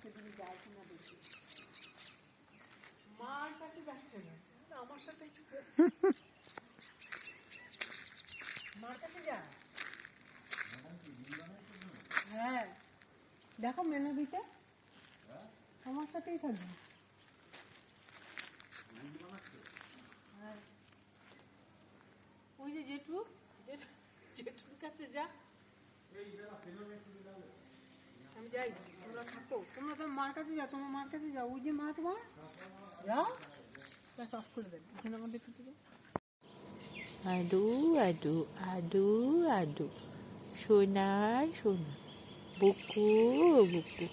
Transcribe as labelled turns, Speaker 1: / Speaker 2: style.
Speaker 1: সেদিকে যায় কিনা দেখি। মার কাছে যাচ্ছে না, আমার সাথে মার কাছে যা। হ্যাঁ দেখো মেনু দিতে আমার সাথেই থাকবে। হ্যাঁ ওই যে জেঠু জেঠুর কাছে যা। আমি যাই, তোমরা থাকো, তোমরা তোমার মার কাছে যাও, তোমার মার কাছে যাও, ওই যে মা তোমার যাও, ব্যাস অফ করে দেবে এখানে আমাদের খেতে যাও।
Speaker 2: আডু আডু আডু আডু সোনা সোনা বুকু বুকু